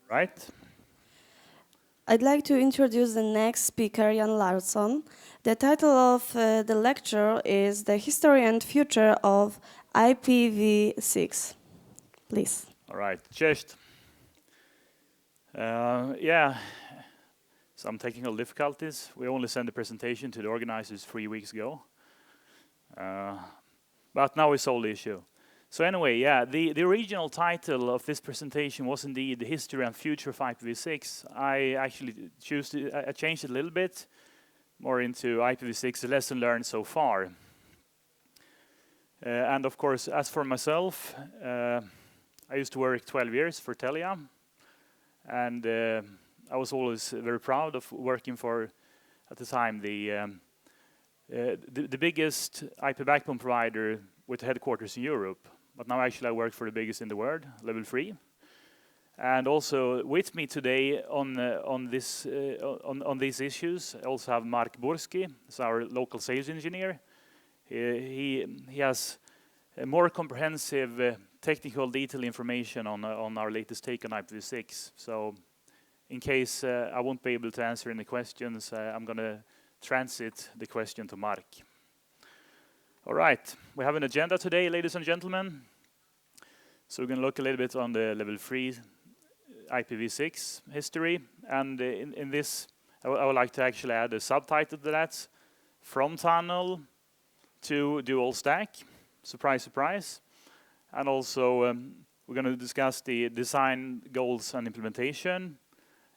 Right. I'd like to introduce the next speaker, Jan Larsson. The title of the lecture is The History and Future of IPv6. Please. All right. Cześć. Yeah, some technical difficulties. We only sent the presentation to the organizers 3 weeks ago. But now we solved the issue. So anyway, yeah, the original title of this presentation was indeed The History and Future of IPv6. I actually I changed it a little bit, more into IPv6, the lesson learned so far. And of course, as for myself, I used to work 12 years for Telia, and I was always very proud of working for, at the time, the biggest IP backbone provider with headquarters in Europe. But now actually I work for the biggest in the world, LetsFree. And also with me today on these issues, I also have Mark Burski, who's our local sales engineer. He has a more comprehensive technical detailed information on our latest take on IPv6. So in case I won't be able to answer any questions, I'm going to transit the question to Mark. All right, we have an agenda today, ladies and gentlemen. So we're going to look a little bit on the level 3 IPv6 history. And in this, I would like to actually add a subtitle to that, From Tunnel to Dualstack. Surprise, surprise. And also, we're going to discuss the design goals and implementation.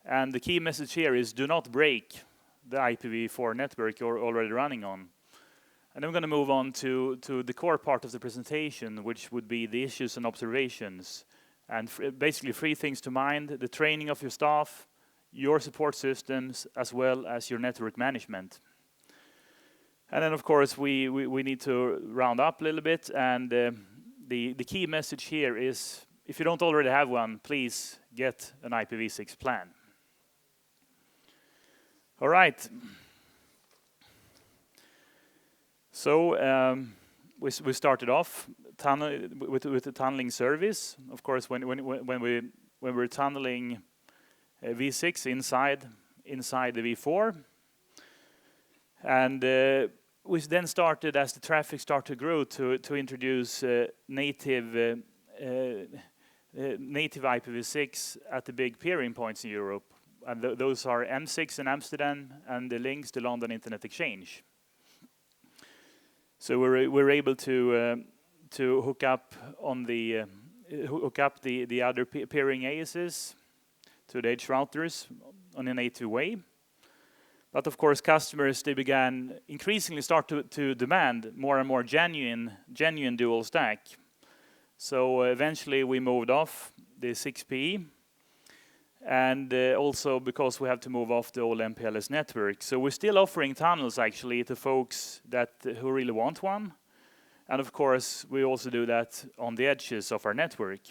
And the key message here is do not break the IPv4 network you're already running on. And then we're going to move on to the core part of the presentation, which would be the issues and observations. And basically 3 things to mind: the training of your staff, your support systems, as well as your network management. And then, of course, we need to round up a little bit. And the key message here is, if you don't already have one, please get an IPv6 plan. All right. So we started off with the tunneling service. Of course, when we were tunneling V6 inside the V4, and we then started, as the traffic started to grow, to introduce native IPv6 at the big peering points in Europe, and those are M6 in Amsterdam and the links to London Internet Exchange. So we're able to hook up the other peering ASs to the edge routers on an A2 way. But of course, customers, they began increasingly start to demand more and more genuine dual stack. So eventually we moved off the 6PE, and also because we have to move off the old MPLS network. So we're still offering tunnels actually to folks who really want one. And of course, we also do that on the edges of our network.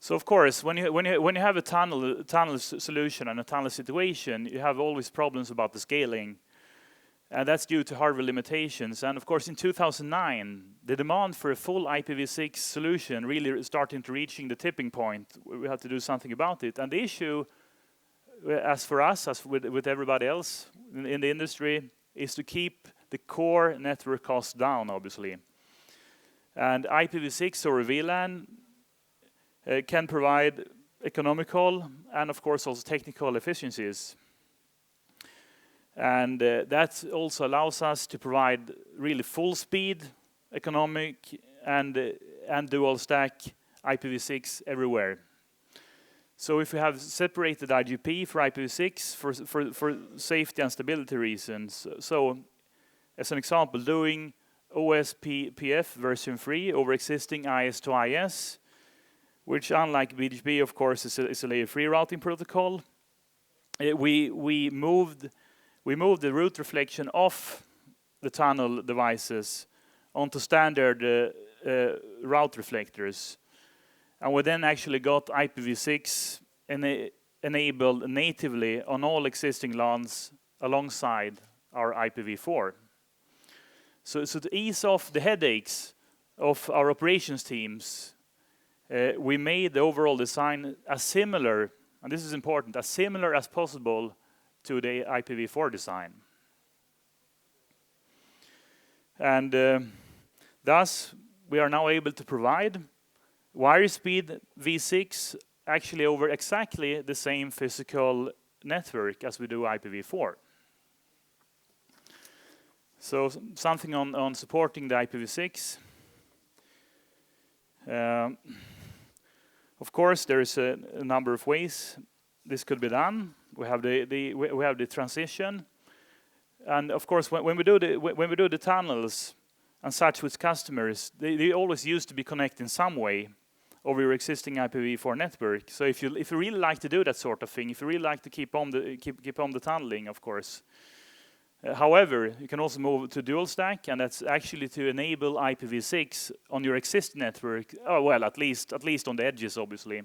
So of course, when you have a tunnel solution and a tunnel situation, you have always problems about the scaling. And that's due to hardware limitations. And of course, in 2009, the demand for a full IPv6 solution really started to reaching the tipping point. We had to do something about it. And the issue, as for us, as with everybody else in the industry, is to keep the core network costs down, obviously. And IPv6 or VLAN can provide economical and, of course, also technical efficiencies. And that also allows us to provide really full speed, economic, and dual stack IPv6 everywhere. So if we have separated IGP for IPv6 for safety and stability reasons, so as an example, doing OSPF version 3 over existing IS to IS, which unlike BGP, of course, is a layer 3 routing protocol, we moved the route reflection off the tunnel devices onto standard route reflectors. And we then actually got IPv6 enabled natively on all existing LANs alongside our IPv4. So to ease off the headaches of our operations teams, we made the overall design as similar, and this is important, as similar as possible to the IPv4 design. And thus, we are now able to provide wire speed v6 actually over exactly the same physical network as we do IPv4. So something on supporting the IPv6. Of course, there is a number of ways this could be done. We have the transition, and of course, when we do the tunnels and such with customers, they always used to be connected in some way over your existing IPv4 network. So if you really like to do that sort of thing, if you really like to keep on the tunneling, of course. However, you can also move to Dualstack, and that's actually to enable IPv6 on your existing network. Oh, well, at least on the edges, obviously.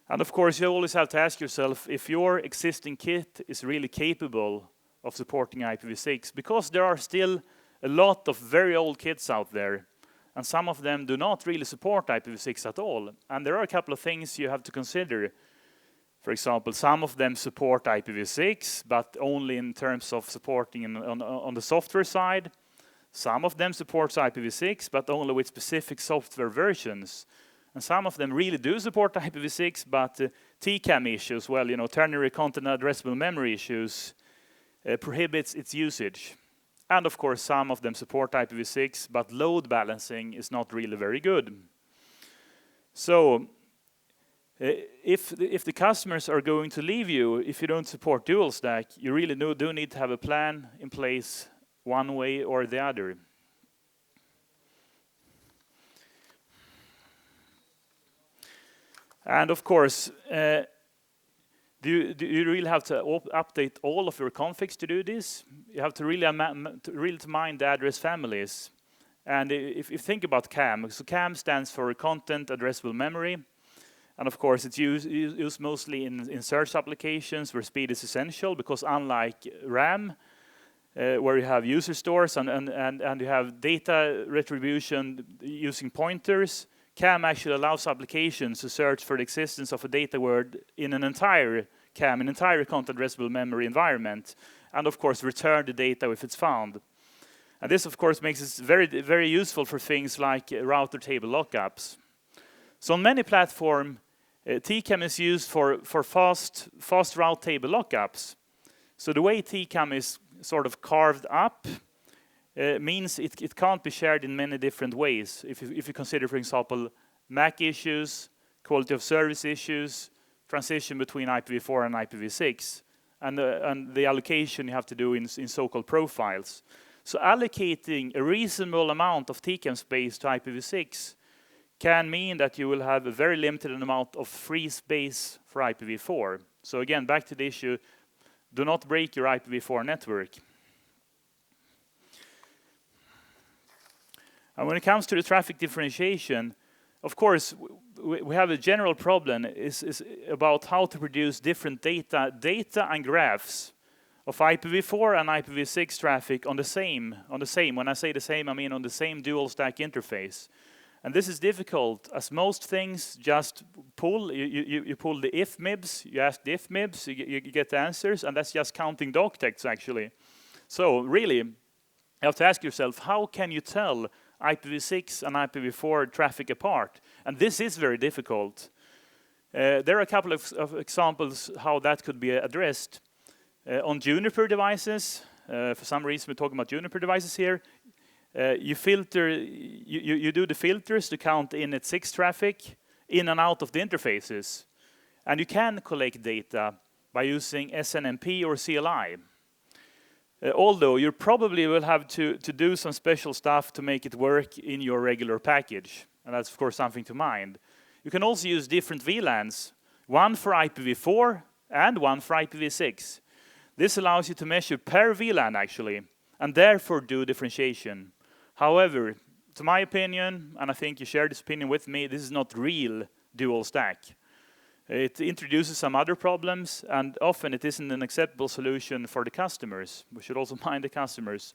And of course, you always have to ask yourself if your existing kit is really capable of supporting IPv6, because there are still a lot of very old kits out there, and some of them do not really support IPv6 at all. And there are a couple of things you have to consider. For example, some of them support IPv6, but only in terms of supporting on the software side. Some of them support IPv6, but only with specific software versions. And some of them really do support IPv6, but TCAM issues, well, ternary content addressable memory issues, prohibits its usage. And of course, some of them support IPv6, but load balancing is not really very good. So, if the customers are going to leave you, if you don't support Dualstack, you really do need to have a plan in place one way or the other. And of course, do you really have to update all of your configs to do this? You have to really mind the address families. And if you think about CAM, so CAM stands for Content Addressable Memory. And of course, it's used mostly in search applications where speed is essential, because unlike RAM, where you have user stores and you have data retribution using pointers, CAM actually allows applications to search for the existence of a data word in an entire CAM, an entire content addressable memory environment, and of course return the data if it's found. And this of course makes it very, very useful for things like router table lookups. So on many platforms, TCAM is used for fast route table lookups. So the way TCAM is sort of carved up means it can't be shared in many different ways. If you consider, for example, MAC issues, quality of service issues, transition between IPv4 and IPv6, and the allocation you have to do in so-called profiles. So allocating a reasonable amount of TCAM space to IPv6 can mean that you will have a very limited amount of free space for IPv4. So again, back to the issue, do not break your IPv4 network. And when it comes to the traffic differentiation, of course, we have a general problem is about how to produce different data and graphs of IPv4 and IPv6 traffic on the same. When I say the same, I mean on the same dual stack interface. And this is difficult, as most things just pull. You pull the if mibs, you ask the if mibs, you get the answers, and that's just counting doctexts actually. So really, you have to ask yourself, how can you tell IPv6 and IPv4 traffic apart? And this is very difficult. There are a couple of examples how that could be addressed. On Juniper devices, for some reason we're talking about Juniper devices here, you do the filters to count in at 6 traffic in and out of the interfaces. And you can collect data by using SNMP or CLI. Although you probably will have to do some special stuff to make it work in your regular package. And that's of course something to mind. You can also use different VLANs, one for IPv4 and one for IPv6. This allows you to measure per VLAN actually, and therefore do differentiation. However, to my opinion, and I think you share this opinion with me, this is not real dual stack. It introduces some other problems, and often it isn't an acceptable solution for the customers. We should also mind the customers.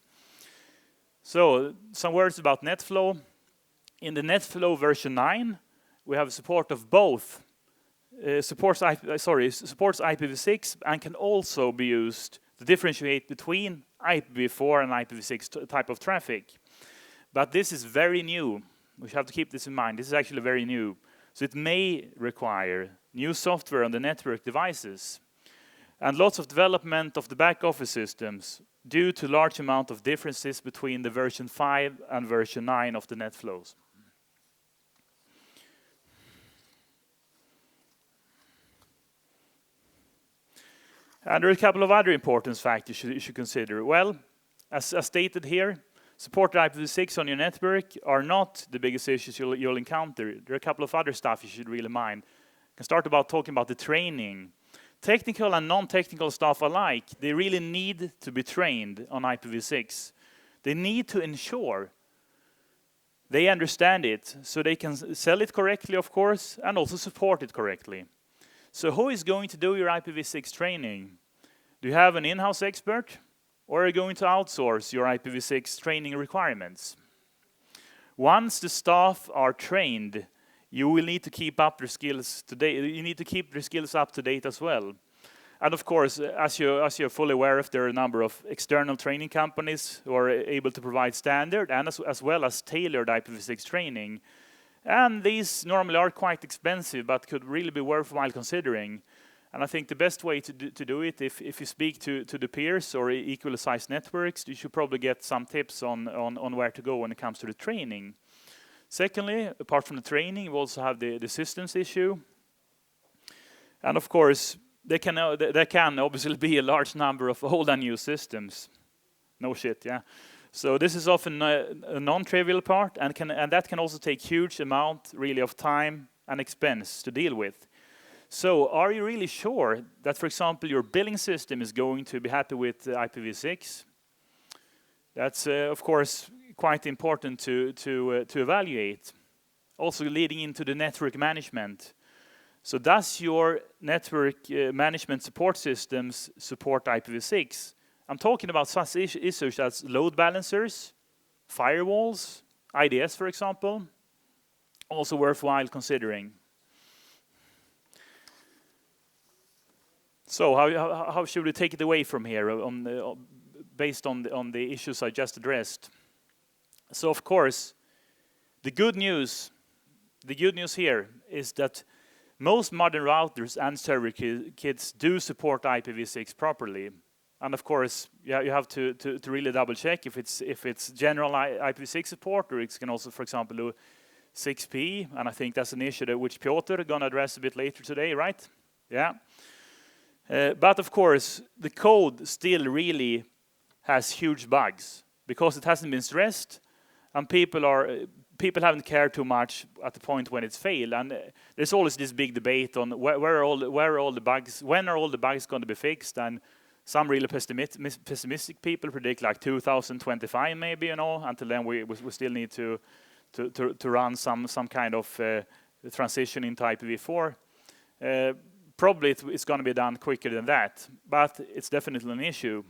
So, some words about NetFlow. In the NetFlow version 9, we have support of both. Supports IPv6 and can also be used to differentiate between IPv4 and IPv6 type of traffic. But this is very new. We have to keep this in mind. This is actually very new. So it may require new software on the network devices and lots of development of the back office systems due to large amount of differences between the version 5 and version 9 of the NetFlows. And there are a couple of other important factors you should consider. Well, as stated here, supported IPv6 on your network are not the biggest issues you'll encounter. There are a couple of other stuff you should really mind. You can start talking about the training. Technical and non-technical staff alike, they really need to be trained on IPv6. They need to ensure they understand it so they can sell it correctly, of course, and also support it correctly. So who is going to do your IPv6 training? Do you have an in-house expert? Or are you going to outsource your IPv6 training requirements? Once the staff are trained, you will need to keep up their skills you need to keep their skills up to date as well. And of course, as you're fully aware of, there are a number of external training companies who are able to provide standard and as well as tailored IPv6 training. And these normally are quite expensive, but could really be worthwhile considering. And I think the best way to do it, if you speak to the peers or equally sized networks, you should probably get some tips on where to go when it comes to the training. Secondly, apart from the training, we also have the systems issue. And of course, there can obviously be a large number of old and new systems. No shit, yeah. So this is often a non-trivial part, and that can also take huge amount really of time and expense to deal with. So are you really sure that, for example, your billing system is going to be happy with IPv6? That's, of course, quite important to evaluate. Also leading into the network management. So does your network management support systems support IPv6? I'm talking about such issues as load balancers, firewalls, IDS, for example. Also worthwhile considering. So how should we take it away from here based on the issues I just addressed? So of course, the good news here is that most modern routers and server kits do support IPv6 properly. And of course, you have to really double check if it's general IPv6 support, or it can also, for example, do 6P. And I think that's an issue that which Piotr is going to address a bit later today, right? Yeah. But of course, the code still really has huge bugs because it hasn't been stressed, and people haven't cared too much at the point when it's failed. And there's always this big debate on when are all the bugs going to be fixed. And some really pessimistic people predict like 2025 maybe, until then we still need to run some kind of transition into IPv4. Probably it's going to be done quicker than that, but it's definitely an issue.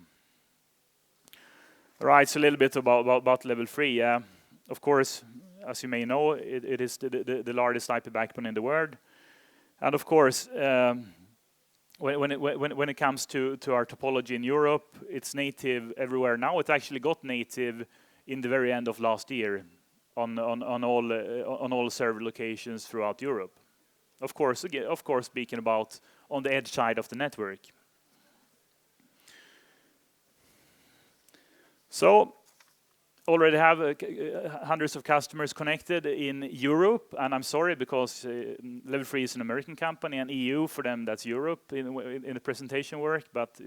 Right, so a little bit about level 3. Of course, as you may know, it is the largest IP backbone in the world. And of course, when it comes to our topology in Europe, it's native everywhere now. It actually got native in the very end of last year on all server locations throughout Europe. Of course, speaking about on the edge side of the network. So, already have hundreds of customers connected in Europe, and I'm sorry because Level 3 is an American company, and EU for them that's Europe in the presentation work. But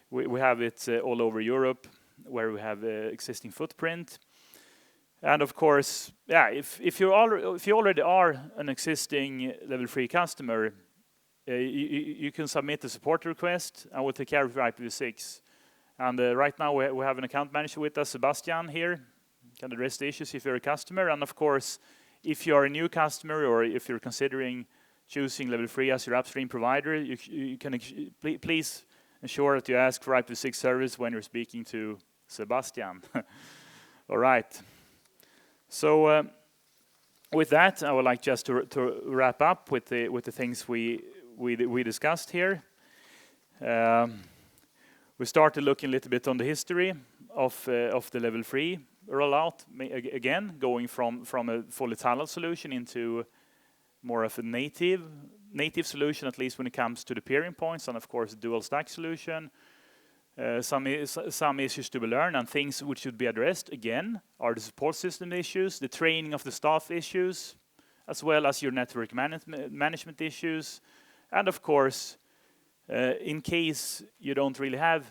we have it all over Europe where we have existing footprint. And of course, yeah, if you already are an existing Level 3 customer, you can submit a support request, and we'll take care of your IPv6. And right now we have an account manager with us, Sebastian here, can address the issues if you're a customer. And of course, if you are a new customer or if you're considering choosing Level 3 as your upstream provider, you can please ensure that you ask for IPv6 service when you're speaking to Sebastian. All right. So with that, I would like just to wrap up with the things we discussed here. We started looking a little bit on the history of the level 3 rollout, again going from a fully tunneled solution into more of a native solution, at least when it comes to the peering points, and of course dual stack solution. Some issues to be learned and things which should be addressed again are the support system issues, the training of the staff issues, as well as your network management issues, and of course, in case you don't really have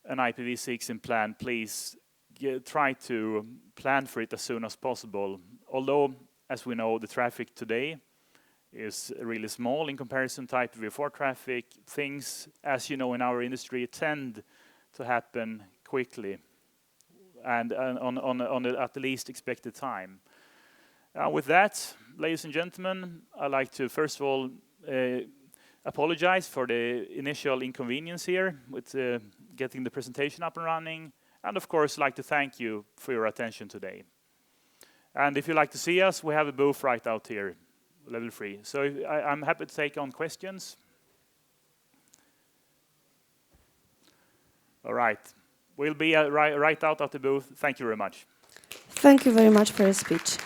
an IPv6 in plan, please try to plan for it as soon as possible. Although, as we know, the traffic today is really small in comparison to IPv4 traffic. Things, as you know, in our industry tend to happen quickly and at the least expected time. With that, ladies and gentlemen, I'd like to first of all apologize for the initial inconvenience here with getting the presentation up and running, and of course like to thank you for your attention today. And if you'd like to see us, we have a booth right out here, level 3. So I'm happy to take on questions. All right, we'll be right out of the booth. Thank you very much. Thank you very much for your speech.